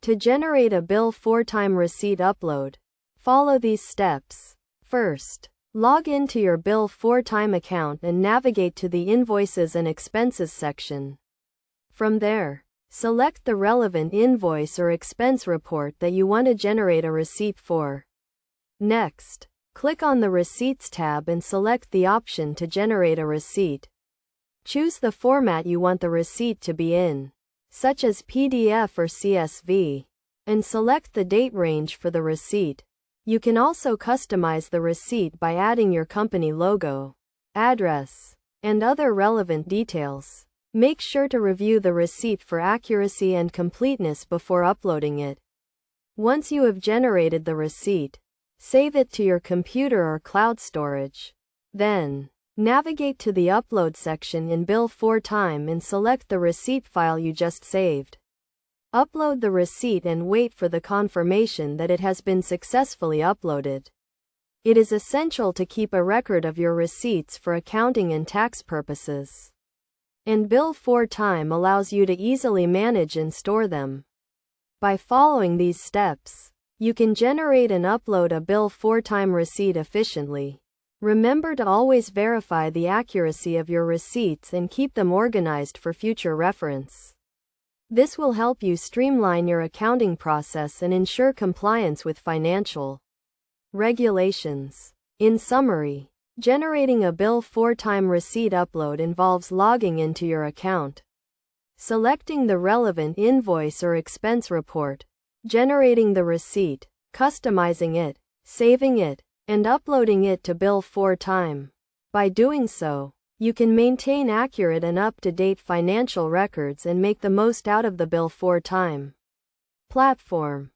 To generate a Bill4Time receipt upload, follow these steps. First, log into your Bill4Time account and navigate to the Invoices and Expenses section. From there, select the relevant invoice or expense report that you want to generate a receipt for. Next, click on the Receipts tab and select the option to generate a receipt. Choose the format you want the receipt to be in, such as PDF or CSV, and select the date range for the receipt. You can also customize the receipt by adding your company logo, address, and other relevant details. Make sure to review the receipt for accuracy and completeness before uploading it. Once you have generated the receipt, save it to your computer or cloud storage. Then, navigate to the Upload section in Bill4Time and select the receipt file you just saved. Upload the receipt and wait for the confirmation that it has been successfully uploaded. It is essential to keep a record of your receipts for accounting and tax purposes. And Bill4Time allows you to easily manage and store them. By following these steps, you can generate and upload a Bill4Time receipt efficiently. Remember to always verify the accuracy of your receipts and keep them organized for future reference. This will help you streamline your accounting process and ensure compliance with financial regulations. In summary, generating a Bill4Time receipt upload involves logging into your account, selecting the relevant invoice or expense report, generating the receipt, customizing it, saving it, and uploading it to Bill4Time. By doing so, you can maintain accurate and up-to-date financial records and make the most out of the Bill4Time platform.